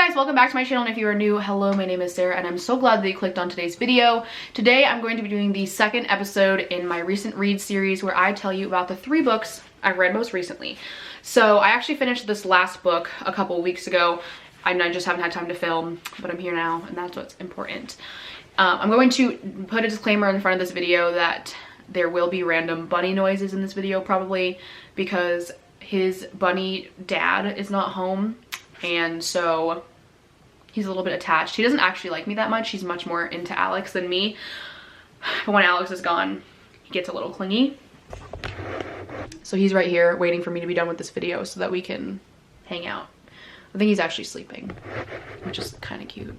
guys, welcome back to my channel, and if you are new, hello, my name is Sarah and I'm so glad that you clicked on today's video. Today I'm going to be doing the second episode in my recent read series where I tell you about the 3 books I've read most recently. So I actually finished this last book a couple weeks ago. I just haven't had time to film, but I'm here now and that's what's important. I'm going to put a disclaimer in front of this video that there will be random bunny noises in this video probably because his bunny dad is not home. And so he's a little bit attached. He doesn't actually like me that much. He's much more into Alex than me. But when Alex is gone, he gets a little clingy. So he's right here waiting for me to be done with this video so that we can hang out. I think he's actually sleeping, which is kind of cute.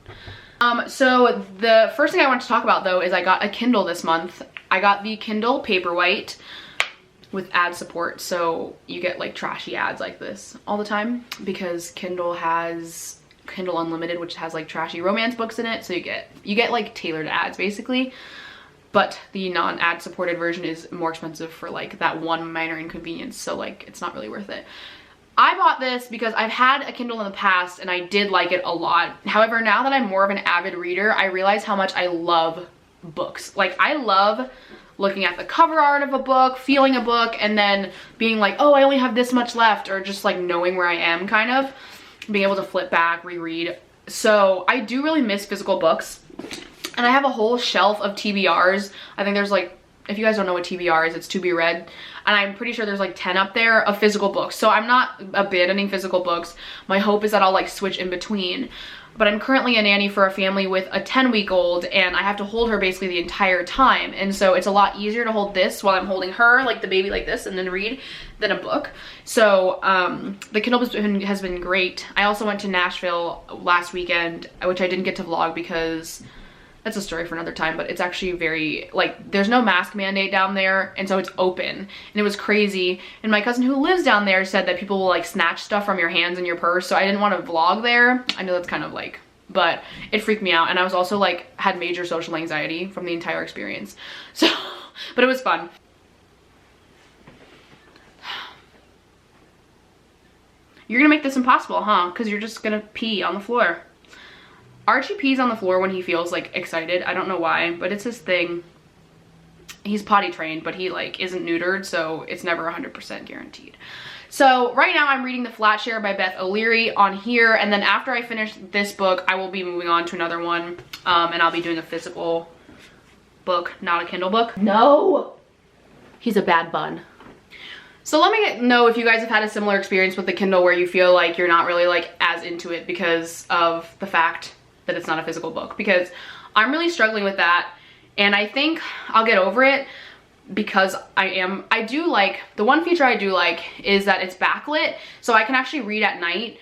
So the first thing I want to talk about though is I got a Kindle this month. I got the Kindle Paperwhite with ad support, so you get like trashy ads like this all the time because Kindle has Kindle Unlimited, which has like trashy romance books in it, so you get like tailored ads basically. But the non-ad supported version is more expensive for like that one minor inconvenience, so like it's not really worth it. I bought this because I've had a Kindle in the past and I did like it a lot. However, now that I'm more of an avid reader, I realize how much I love books. Like I love looking at the cover art of a book, feeling a book, and then being like, oh, I only have this much left, or just like knowing where I am, kind of being able to flip back, reread. So I do really miss physical books, and I have a whole shelf of TBRs. I think there's like, if you guys don't know what TBR is, it's to be read, and I'm pretty sure there's like 10 up there of physical books. So I'm not abandoning physical books. My hope is that I'll like switch in between. But I'm currently a nanny for a family with a 10-week-old and I have to hold her basically the entire time. And so it's a lot easier to hold this while I'm holding her, like the baby like this, and then read than a book. So the Kindle has been great. I also went to Nashville last weekend, which I didn't get to vlog because that's a story for another time, but it's actually very, like, there's no mask mandate down there, and so it's open, and it was crazy. And my cousin who lives down there said that people will like snatch stuff from your hands and your purse, so I didn't want to vlog there. I know that's kind of like, but it freaked me out, and I was also like, had major social anxiety from the entire experience. So, but it was fun. You're gonna make this impossible, huh? Because you're just gonna pee on the floor. Archie pees on the floor when he feels like excited. I don't know why, but it's his thing. He's potty trained, but he like isn't neutered, so it's never 100% guaranteed. So right now I'm reading The Flat Share by Beth O'Leary on here, and then after I finish this book, I will be moving on to another one, and I'll be doing a physical book, not a Kindle book. No! He's a bad bun. So let me know if you guys have had a similar experience with the Kindle where you feel like you're not really like as into it because of the fact that it's not a physical book, because I'm really struggling with that, and I think I'll get over it because I do like, the one feature I do like is that it's backlit, so I can actually read at night,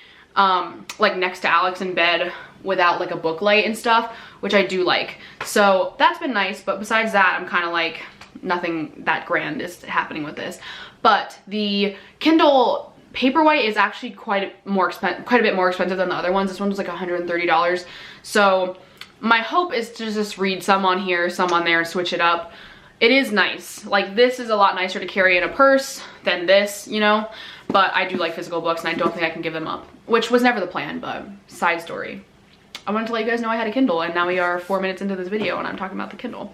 like next to Alex in bed without like a book light and stuff, which I do like. So that's been nice, but besides that, I'm kind of like, nothing that grand is happening with this. But the Kindle Paperwhite is actually quite a bit more expensive than the other ones. This one was like $130. So my hope is to just read some on here, some on there, and switch it up. It is nice. Like this is a lot nicer to carry in a purse than this, you know? But I do like physical books and I don't think I can give them up, which was never the plan, but side story. I wanted to let you guys know I had a Kindle, and now we are 4 minutes into this video and I'm talking about the Kindle.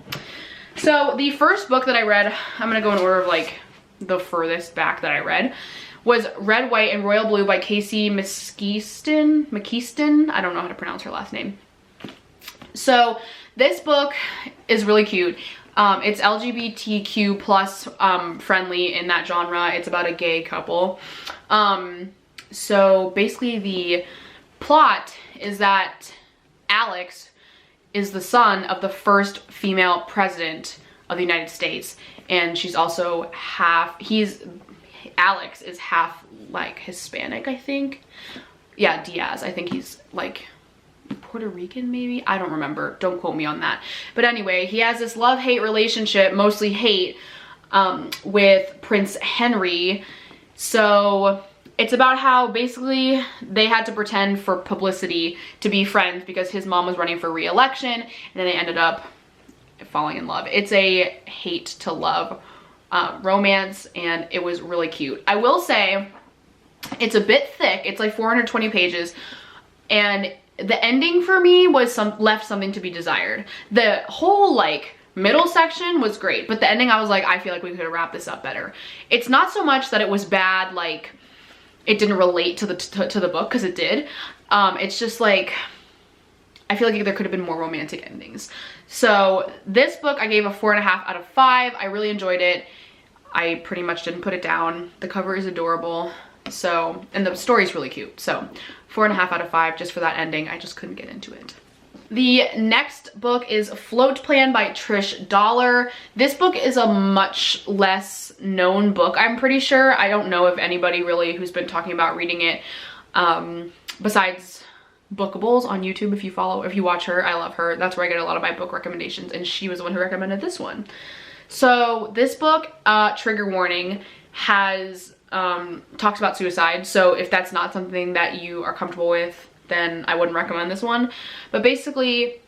So the first book that I read, I'm gonna go in order of like the furthest back that I read, was Red, White, and Royal Blue by Casey McKeeston. I don't know how to pronounce her last name. So this book is really cute. It's LGBTQ plus friendly in that genre. It's about a gay couple. So basically the plot is that Alex is the son of the first female president of the United States, and she's also Alex is half like Hispanic, I think. Yeah, Diaz. I think he's like Puerto Rican, maybe? I don't remember. Don't quote me on that. But anyway, he has this love-hate relationship, mostly hate, with Prince Henry. So it's about how basically they had to pretend for publicity to be friends because his mom was running for re-election, and then they ended up falling in love. It's a hate to love romance, and it was really cute. I will say it's a bit thick. It's like 420 pages, and the ending for me was left something to be desired. The whole like middle section was great, but the ending I was like, I feel like we could have wrapped this up better. It's not so much that it was bad, like it didn't relate to the book, because it did. It's just like, I feel like there could have been more romantic endings. So this book I gave a 4.5 out of 5. I really enjoyed it. I pretty much didn't put it down. The cover is adorable. So, and the story's really cute. So 4.5 out of 5 just for that ending. I just couldn't get into it. The next book is Float Plan by Trish Dollar. This book is a much less known book, I'm pretty sure. I don't know if anybody really who's been talking about reading it, besides Bookables on YouTube. If you watch her, I love her. That's where I get a lot of my book recommendations, and she was the one who recommended this one. So this book, trigger warning, has talks about suicide. So if that's not something that you are comfortable with, then I wouldn't recommend this one. But basically,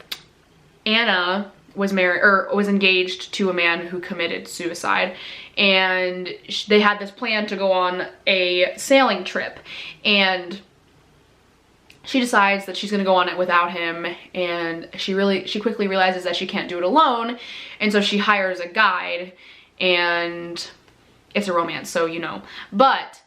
Anna was married, or was engaged to a man who committed suicide, and they had this plan to go on a sailing trip, and she decides that she's gonna go on it without him, and she quickly realizes that she can't do it alone, and so she hires a guide, and it's a romance, so you know. But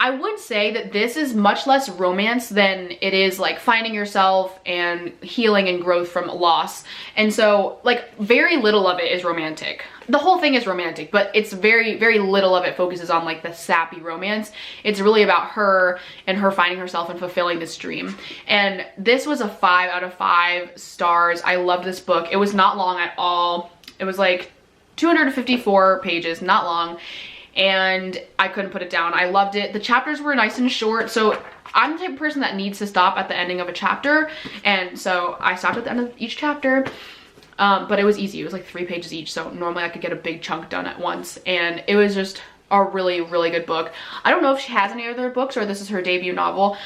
I would say that this is much less romance than it is like finding yourself and healing and growth from loss. And so like very little of it is romantic. The whole thing is romantic, but it's very little of it focuses on like the sappy romance. It's really about her and her finding herself and fulfilling this dream. And this was a 5 out of 5 stars. I loved this book. It was not long at all. It was like 254 pages, not long. And I couldn't put it down. I loved it. The chapters were nice and short, so I'm the type of person that needs to stop at the ending of a chapter, and so I stopped at the end of each chapter. But it was easy. It was like 3 pages each, so normally I could get a big chunk done at once, and it was just a really good book. I don't know if she has any other books or this is her debut novel.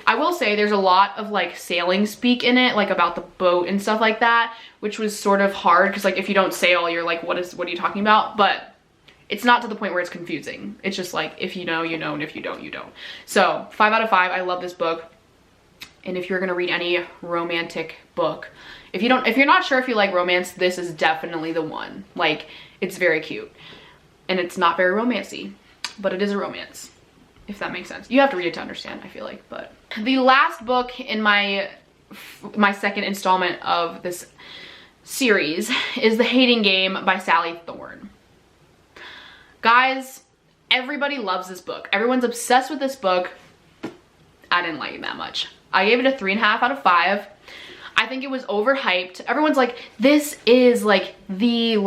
I will say there's a lot of like sailing speak in it, like about the boat and stuff like that, which was sort of hard because like if you don't sail, you're like, what are you talking about? But it's not to the point where it's confusing. It's just like, if you know, you know, and if you don't, you don't. So 5 out of 5, I love this book. And if you're gonna read any romantic book, if you're not sure if you like romance, this is definitely the one. Like, it's very cute. And it's not very romancy, but it is a romance, if that makes sense. You have to read it to understand, I feel like. But the last book in my second installment of this series is The Hating Game by Sally Thorne. Guys, everybody loves this book. Everyone's obsessed with this book. I didn't like it that much. I gave it a 3.5 out of 5. I think it was overhyped. Everyone's like, this is like the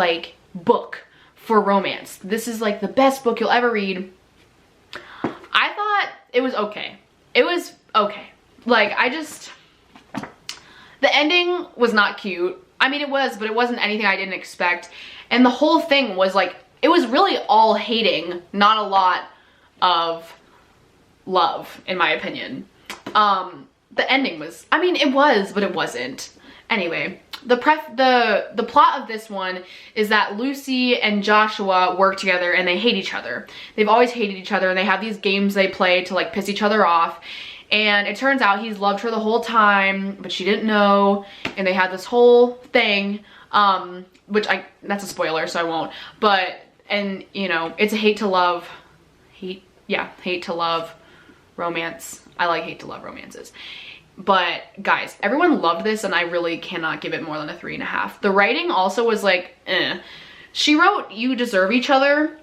book for romance. This is like the best book you'll ever read. I thought it was okay. It was okay. Like, the ending was not cute. I mean, it was, but it wasn't anything I didn't expect. And the whole thing was like, it was really all hating, not a lot of love, in my opinion. The ending was, I mean, it was, but it wasn't. Anyway, the plot of this one is that Lucy and Joshua work together and they hate each other. They've always hated each other, and they have these games they play to like piss each other off. And it turns out he's loved her the whole time, but she didn't know. And they had this whole thing, that's a spoiler, so I won't. But, and you know, it's a hate to love romance. I like hate to love romances. But guys, everyone loved this, and I really cannot give it more than a 3.5. The writing also was like, eh. She wrote You Deserve Each Other,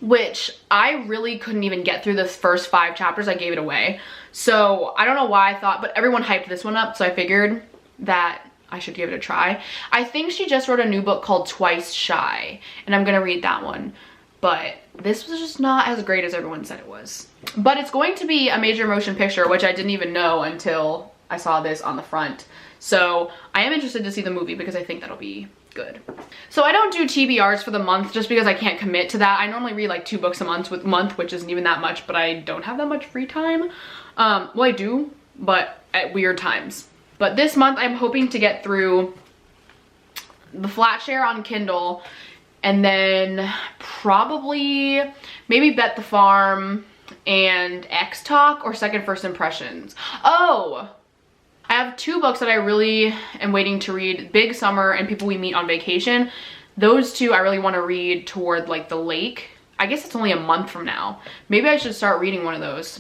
which I really couldn't even get through the first 5 chapters. I gave it away. So I don't know why I thought, but everyone hyped this one up, so I figured that I should give it a try. I think she just wrote a new book called Twice Shy, and I'm gonna read that one. But this was just not as great as everyone said it was. But it's going to be a major motion picture, which I didn't even know until I saw this on the front. So I am interested to see the movie because I think that'll be good. So I don't do TBRs for the month just because I can't commit to that. I normally read like 2 books a month, which isn't even that much, but I don't have that much free time. Well, I do, but at weird times. But this month I'm hoping to get through the Flat Share on Kindle, and then probably maybe Bet the Farm and X Talk or Second First Impressions. Oh, have 2 books that I really am waiting to read, Big Summer and People We Meet on Vacation. Those 2 I really want to read toward like the lake. I guess it's only a month from now. Maybe I should start reading one of those.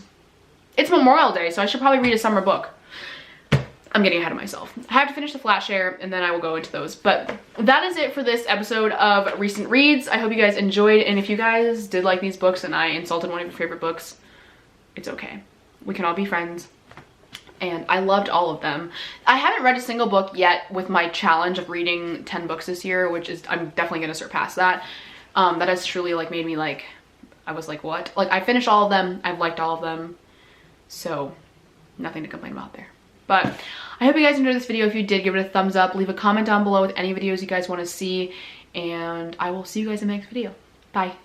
It's Memorial Day, so I should probably read a summer book. I'm getting ahead of myself. I have to finish the flat share and then I will go into those. But that is it for this episode of Recent Reads. I hope you guys enjoyed, and if you guys did like these books and I insulted one of your favorite books, it's okay. We can all be friends. And I loved all of them. I haven't read a single book yet with my challenge of reading 10 books this year, which is, I'm definitely gonna surpass that. That has truly like made me like, I was like, what? Like, I finished all of them, I've liked all of them, so nothing to complain about there. But I hope you guys enjoyed this video. If you did, give it a thumbs up, leave a comment down below with any videos you guys want to see, and I will see you guys in the next video. Bye.